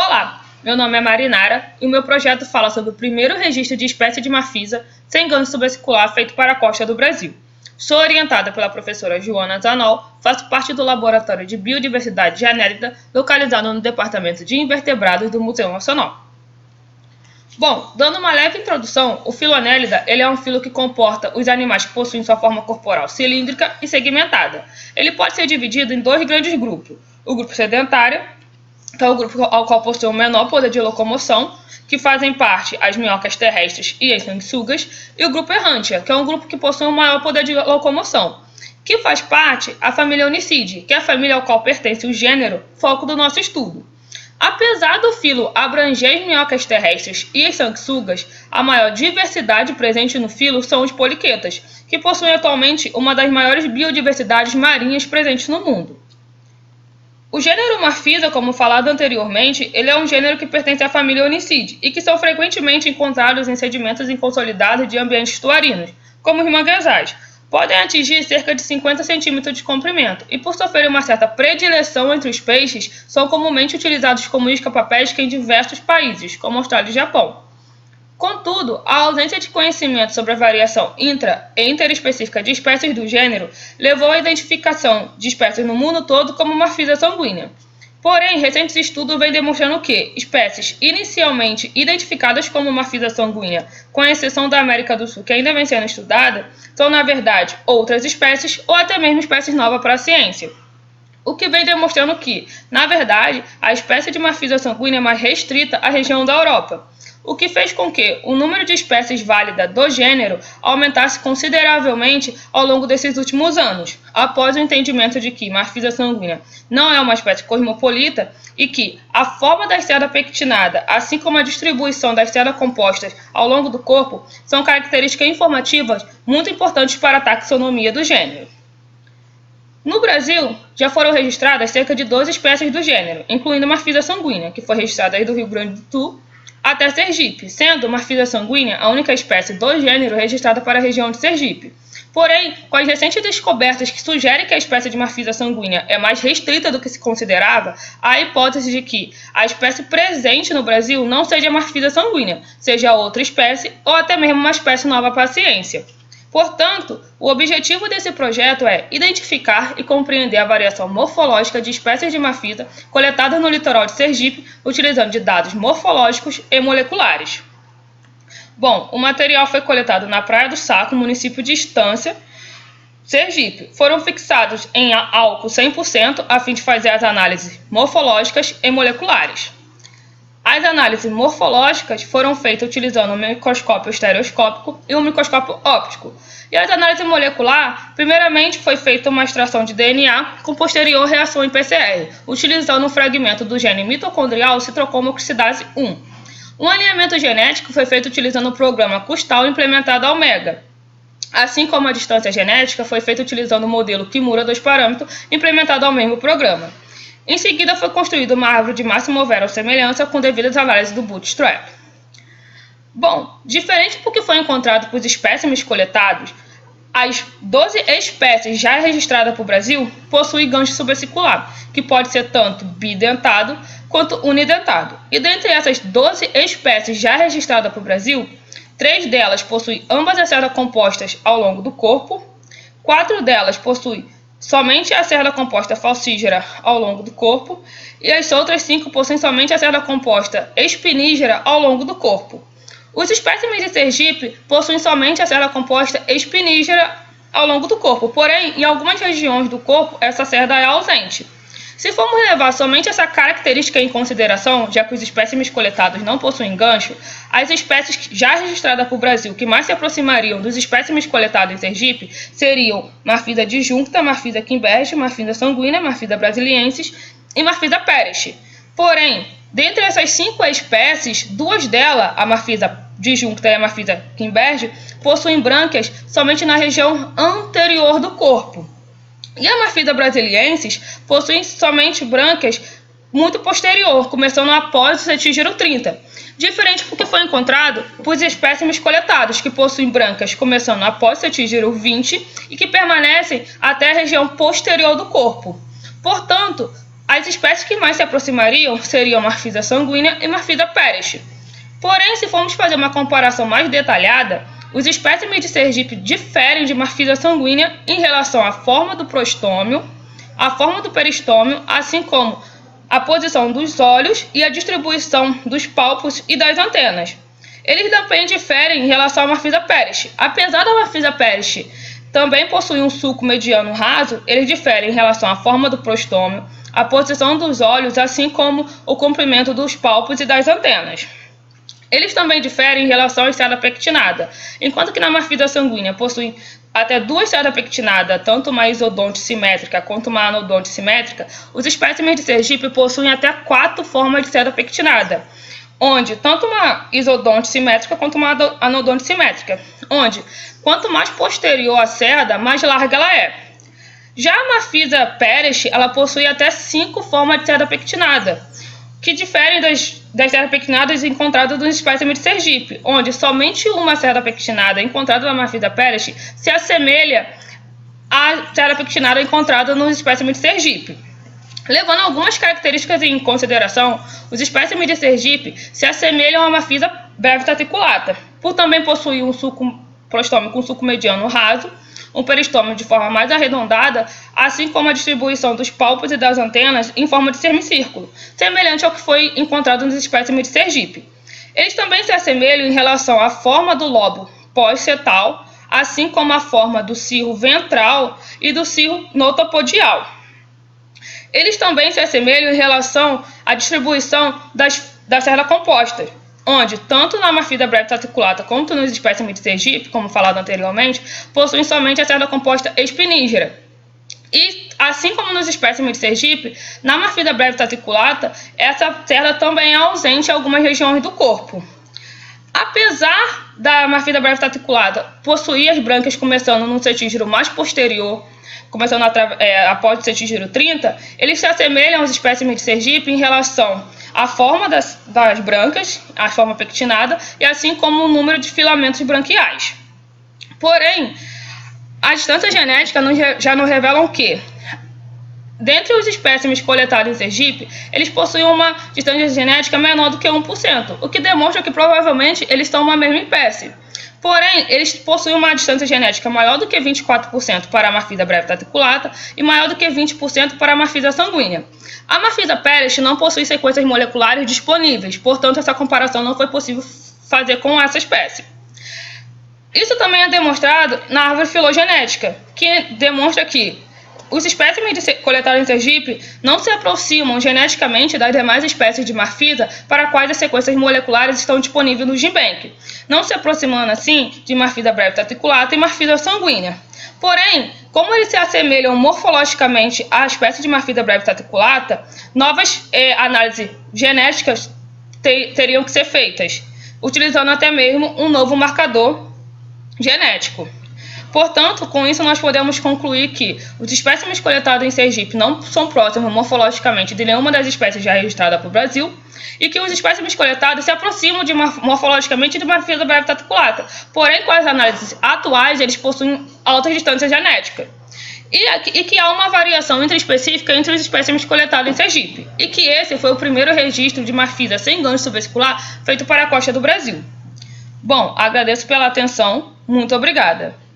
Olá, meu nome é Marinara e o meu projeto fala sobre o primeiro registro de espécie de marfisa sem gancho subvesicular feito para a costa do Brasil. Sou orientada pela professora Joana Zanol, faço parte do Laboratório de Biodiversidade de Anélida, localizado no Departamento de Invertebrados do Museu Nacional. Bom, dando uma leve introdução, o filo Anélida é um filo que comporta os animais que possuem sua forma corporal cilíndrica e segmentada. Ele pode ser dividido em dois grandes grupos: o grupo sedentário, que é o grupo ao qual possui o menor poder de locomoção, que fazem parte as minhocas terrestres e as sanguessugas, e o grupo errantia, que é um grupo que possui o maior poder de locomoção, que faz parte a família Onicidae, que é a família ao qual pertence o gênero foco do nosso estudo. Apesar do filo abranger as minhocas terrestres e as sanguessugas, a maior diversidade presente no filo são os poliquetas, que possuem atualmente uma das maiores biodiversidades marinhas presentes no mundo. O gênero Marfisa, como falado anteriormente, ele é um gênero que pertence à família Onicidae e que são frequentemente encontrados em sedimentos inconsolidados de ambientes estuarinos, como os manguezais. Podem atingir cerca de 50 centímetros de comprimento e, por sofrerem uma certa predileção entre os peixes, são comumente utilizados como isca para pesca em diversos países, como Austrália e Japão. Contudo, a ausência de conhecimento sobre a variação intra- e interespecífica de espécies do gênero levou à identificação de espécies no mundo todo como Marfisa sanguínea. Porém, recentes estudos vêm demonstrando que espécies inicialmente identificadas como Marfisa sanguínea, com exceção da América do Sul, que ainda vem sendo estudada, são na verdade outras espécies ou até mesmo espécies novas para a ciência. O que vem demonstrando que, na verdade, a espécie de Marfisa sanguínea é mais restrita à região da Europa, o que fez com que o número de espécies válidas do gênero aumentasse consideravelmente ao longo desses últimos anos, após o entendimento de que Marfisa sanguínea não é uma espécie cosmopolita e que a forma da seda pectinada, assim como a distribuição das sedas compostas ao longo do corpo, são características informativas muito importantes para a taxonomia do gênero. No Brasil, já foram registradas cerca de 12 espécies do gênero, incluindo Marfisa sanguínea, que foi registrada aí do Rio Grande do Sul até Sergipe, sendo Marfisa sanguínea a única espécie do gênero registrada para a região de Sergipe. Porém, com as recentes descobertas que sugerem que a espécie de Marfisa sanguínea é mais restrita do que se considerava, há a hipótese de que a espécie presente no Brasil não seja Marfisa sanguínea, seja outra espécie ou até mesmo uma espécie nova para a ciência. Portanto, o objetivo desse projeto é identificar e compreender a variação morfológica de espécies de marfisa coletadas no litoral de Sergipe, utilizando de dados morfológicos e moleculares. Bom, o material foi coletado na Praia do Saco, município de Estância, Sergipe. Foram fixados em álcool 100% a fim de fazer as análises morfológicas e moleculares. As análises morfológicas foram feitas utilizando o microscópio estereoscópico e o microscópio óptico. E as análises moleculares, primeiramente foi feita uma extração de DNA com posterior reação em PCR, utilizando um fragmento do gene mitocondrial citrocromoxidase 1. Um alinhamento genético foi feito utilizando o programa Custal implementado ao Omega. Assim como a distância genética foi feita utilizando o modelo Kimura 2 parâmetros implementado ao mesmo programa. Em seguida, foi construída uma árvore de máxima verossemelhança com devidas análises do Bootstrap. Bom, diferente do que foi encontrado por espécimes coletados, as 12 espécies já registradas para o Brasil possuem gancho subvesicular, que pode ser tanto bidentado quanto unidentado. E dentre essas 12 espécies já registradas para o Brasil, 3 delas possuem ambas as cerdas compostas ao longo do corpo, 4 delas possuem somente a cerda composta falcígera ao longo do corpo, e as outras 5 possuem somente a cerda composta espinígera ao longo do corpo. Os espécimes de Sergipe possuem somente a cerda composta espinígera ao longo do corpo, porém, em algumas regiões do corpo, essa cerda é ausente. Se formos levar somente essa característica em consideração, já que os espécimes coletados não possuem gancho, as espécies já registradas para o Brasil que mais se aproximariam dos espécimes coletados em Sergipe seriam Marfisa disjuncta, Marfisa kimberge, Marfisa sanguínea, Marfisa brasiliensis e Marfisa peres. Porém, dentre essas 5 espécies, 2 delas, a Marfisa disjuncta e a Marfisa kimberge, possuem brânquias somente na região anterior do corpo. E a Marfisa brasiliensis possui somente brânquias muito posterior, começando após o cetígero 30. Diferente do que foi encontrado por espécimes coletados, que possuem brânquias começando após o cetígero 20 e que permanecem até a região posterior do corpo. Portanto, As espécies que mais se aproximariam seriam Marfisa sanguínea e Marfisa peres. Porém, se formos fazer uma comparação mais detalhada, os espécimes de Sergipe diferem de Marfisa sanguínea em relação à forma do prostômio, à forma do peristômio, assim como a posição dos olhos e a distribuição dos palpos e das antenas. Eles também diferem em relação à Marfisa peres. Apesar da Marfisa peres também possuir um sulco mediano raso, eles diferem em relação à forma do prostômio, a posição dos olhos, assim como o comprimento dos palpos e das antenas. Eles também diferem em relação à estrada pectinada, enquanto que na Marfisa sanguínea possuem até duas estradas pectinadas, tanto uma isodonte simétrica quanto uma anodonte simétrica, os espécimes de Sergipe possuem até 4 formas de estrada pectinada, onde tanto uma isodonte simétrica quanto uma anodonte simétrica, onde quanto mais posterior a cerda, mais larga ela é. Já a Marfisa peres, ela possui até 5 formas de cerda pectinada, que diferem das cerdas pectinadas encontradas nos espécimes de Sergipe, onde somente uma cerda pectinada encontrada na Marfisa peres se assemelha à cerda pectinada encontrada nos espécimes de Sergipe. Levando algumas características em consideração, os espécimes de Sergipe se assemelham à Marfisa brevis articulata, por também possuir um sulco prostômio com sulco mediano raso, um peristômio de forma mais arredondada, assim como a distribuição dos palpos e das antenas em forma de semicírculo, semelhante ao que foi encontrado nos espécimes de Sergipe. Eles também se assemelham em relação à forma do lobo pós-setal, assim como a forma do cirro ventral e do cirro notopodial. Eles também se assemelham em relação à distribuição das cerdas compostas, onde, tanto na Marfisa brevis articulata quanto nos espécimes de Sergipe, como falado anteriormente, possuem somente a cerda composta espinígera. E, assim como nos espécimes de Sergipe, na Marfisa brevis articulata, essa cerda também é ausente em algumas regiões do corpo. Apesar da Marfisa brevis articulata possuir as brânquias começando no cetígero mais posterior, começando após o cetígero 30, eles se assemelham aos espécimes de Sergipe em relação à forma das brâncas, a forma pectinada, e assim como o número de filamentos branquiais. Porém, a distância genética já nos revelam que, dentre os espécimes coletados em Sergipe, eles possuem uma distância genética menor do que 1%, o que demonstra que provavelmente eles são uma mesma espécie. Porém, eles possuem uma distância genética maior do que 24% para a Marfisa brevis articulata e maior do que 20% para a Marfisa sanguínea. A Marfisa peres não possui sequências moleculares disponíveis, portanto, essa comparação não foi possível fazer com essa espécie. Isso também é demonstrado na árvore filogenética, que demonstra que os espécimes coletados em Sergipe não se aproximam geneticamente das demais espécies de Marfisa para quais as sequências moleculares estão disponíveis no GenBank, não se aproximando assim de Marfisa brevis articulata e Marfisa sanguínea. Porém, como eles se assemelham morfologicamente à espécie de Marfisa brevis articulata, novas análises genéticas teriam que ser feitas, utilizando até mesmo um novo marcador genético. Portanto, com isso nós podemos concluir que os espécimes coletados em Sergipe não são próximos morfologicamente de nenhuma das espécies já registradas para o Brasil e que os espécimes coletados se aproximam morfologicamente de Marfisa brevis articulata. Porém, com as análises atuais, eles possuem altas distâncias genéticas. E que há uma variação intraespecífica entre os espécimes coletados em Sergipe. E que esse foi o primeiro registro de Marfisa sem gancho subvesicular feito para a costa do Brasil. Bom, agradeço pela atenção. Muito obrigada.